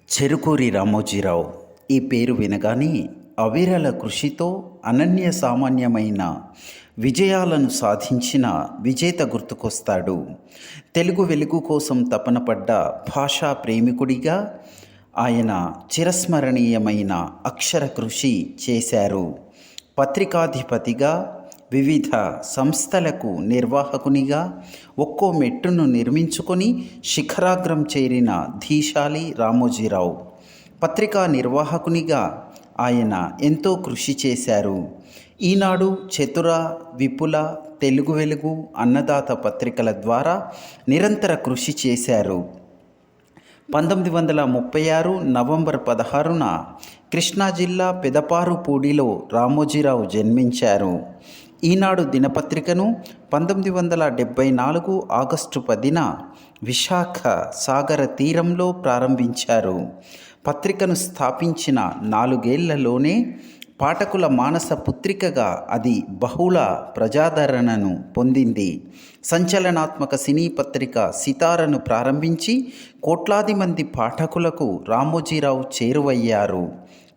చెరుకూరి రామోజీరావు ఈ పేరు వినగానే అవిరళ కృషితో అనన్య సామాన్యమైన విజయాలను సాధించిన విజేత గుర్తుకొస్తాడు. తెలుగు వెలుగు కోసం తపన పడ్డ భాషా ప్రేమికుడిగా ఆయన చిరస్మరణీయమైన అక్షర కృషి చేశారు. పత్రికాధిపతిగా, వివిధ సంస్థలకు నిర్వాహకునిగా ఒక్కో మెట్టును నిర్మించుకొని శిఖరాగ్రం చేరిన ధీశాలి రామోజీరావు. పత్రికా నిర్వాహకునిగా ఆయన ఎంతో కృషి చేశారు. ఈనాడు, చతుర, విపుల, తెలుగు వెలుగు, అన్నదాత పత్రికల ద్వారా నిరంతర కృషి చేశారు. 1936 నవంబర్ 16న కృష్ణా జిల్లా పెదపారుపూడిలో రామోజీరావు జన్మించారు. ఈనాడు దినపత్రికను 1974 ఆగస్టు 10న విశాఖ సాగర తీరంలో ప్రారంభించారు. పత్రికను స్థాపించిన 4 ఏళ్లలోనే పాఠకుల మానస పుత్రికగా అది బహుళ ప్రజాదరణను పొందింది. సంచలనాత్మక సినీ పత్రిక సితారను ప్రారంభించి కోట్లాది మంది పాఠకులకు రామోజీరావు చేరువయ్యారు.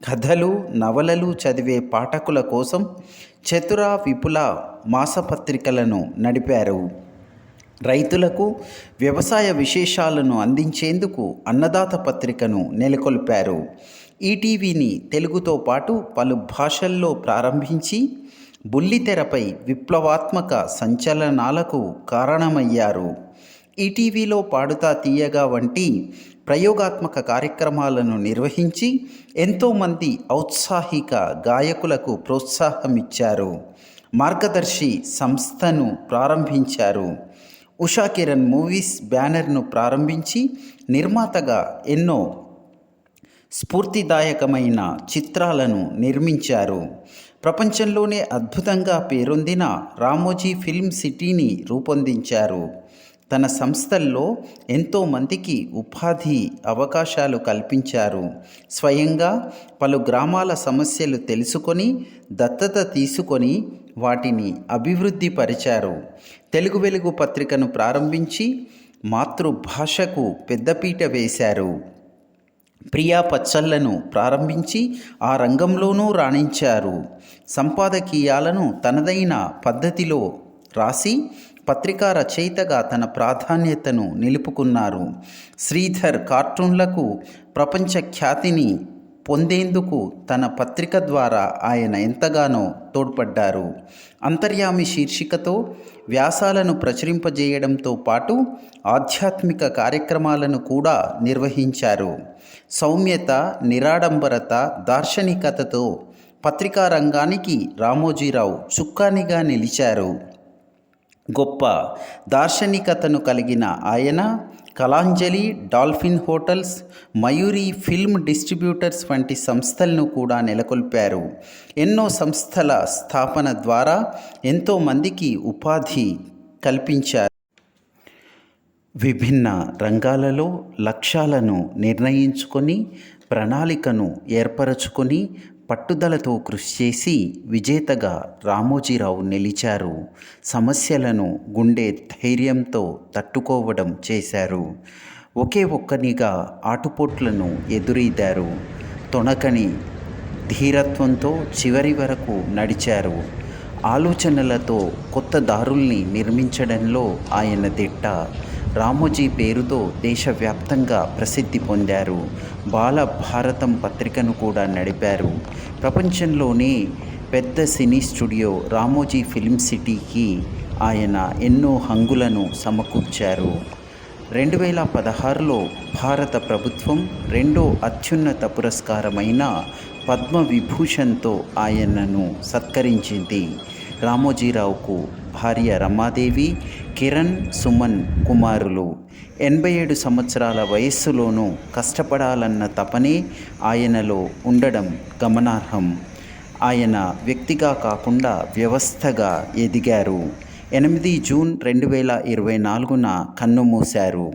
కథలు, నవలలు చదివే పాఠకుల కోసం చతుర, విపుల మాసపత్రికలను నడిపారు. రైతులకు వ్యవసాయ విశేషాలను అందించేందుకు అన్నదాత పత్రికను నెలకొల్పారు. ఈటీవీని తెలుగుతో పాటు పలు భాషల్లో ప్రారంభించి బుల్లితెరపై విప్లవాత్మక సంచలనాలకు కారణమయ్యారు. ఈటీవీలో పాడుతా తీయగా వంటి ప్రయోగాత్మక కార్యక్రమాలను నిర్వహించి ఎంతోమంది ఔత్సాహిక గాయకులకు ప్రోత్సాహమిచ్చారు. మార్గదర్శి సంస్థను ప్రారంభించారు. ఉషా కిరణ్ మూవీస్ బ్యానర్ను ప్రారంభించి నిర్మాతగా ఎన్నో స్ఫూర్తిదాయకమైన చిత్రాలను నిర్మించారు. ప్రపంచంలోనే అద్భుతంగా పేరొందిన రామోజీ ఫిల్మ్ సిటీని రూపొందించారు. తన సంస్థల్లో ఎంతోమందికి ఉపాధి అవకాశాలు కల్పించారు. స్వయంగా పలు గ్రామాల సమస్యలు తెలుసుకొని దత్తత తీసుకొని వాటిని అభివృద్ధి పరిచారు. తెలుగు వెలుగు పత్రికను ప్రారంభించి మాతృభాషకు పెద్దపీట వేశారు. ప్రియా పచ్చళ్లను ప్రారంభించి ఆ రంగంలోనూ రాణించారు. సంపాదకీయాలను తనదైన పద్ధతిలో రాసి పత్రికా రచయితగా తన ప్రాధాన్యతను నిలుపుకున్నారు. శ్రీధర్ కార్టూన్లకు ప్రపంచ ఖ్యాతిని పొందేందుకు తన పత్రిక ద్వారా ఆయన ఎంతగానో తోడ్పడ్డారు. అంతర్యామి శీర్షికతో వ్యాసాలను ప్రచురింపజేయడంతో పాటు ఆధ్యాత్మిక కార్యక్రమాలను కూడా నిర్వహించారు. సౌమ్యత, నిరాడంబరత, దార్శనికతతో పత్రికా రంగానికి రామోజీరావు చుక్కానిగా నిలిచారు. గొప్ప దార్శనికతను కలిగిన ఆయన Kalanjali, dolphin hotels, Mayuri film distributors వంటి సంస్థలను కూడా నెలకొల్పారు. ఎన్నో సంస్థల స్థాపన ద్వారా ఎంతోమందికి ఉపాధి కల్పించారు. విభిన్న రంగాలలో లక్ష్యాలను నిర్ణయించుకొని ప్రణాళికను ఏర్పరచుకొని పట్టుదలతో కృషి చేసి విజేతగా రామోజీరావు నిలిచారు. సమస్యలను గుండె ధైర్యంతో తట్టుకోవడం చేశారు. ఒకే ఒక్కనిగా ఆటుపోట్లను ఎదురీదారు. తొణకని ధీరత్వంతో చివరి వరకు నడిచారు. ఆలోచనలతో కొత్త దారుల్ని నిర్మించడంలో ఆయన దిట్ట. రామోజీ పేరుతో దేశవ్యాప్తంగా ప్రసిద్ధి పొందారు. బాల భారతం పత్రికను కూడా నడిపారు. ప్రపంచంలోనే పెద్ద సినీ స్టూడియో రామోజీ ఫిల్మ్ సిటీకి ఆయన ఎన్నో హంగులను సమకూర్చారు. 2016లో భారత ప్రభుత్వం 2వ అత్యున్నత పురస్కారమైన పద్మవిభూషణ్తో ఆయనను సత్కరించింది. రామోజీరావుకు భార్య రమాదేవి, కిరణ్, సుమన్ కుమారులు. 87 సంవత్సరాల వయస్సులోనూ కష్టపడాలన్న తపనే ఆయనలో ఉండడం గమనార్హం. ఆయన వ్యక్తిగా కాకుండా వ్యవస్థగా ఎదిగారు. 8 జూన్ 2024న కన్నుమూశారు.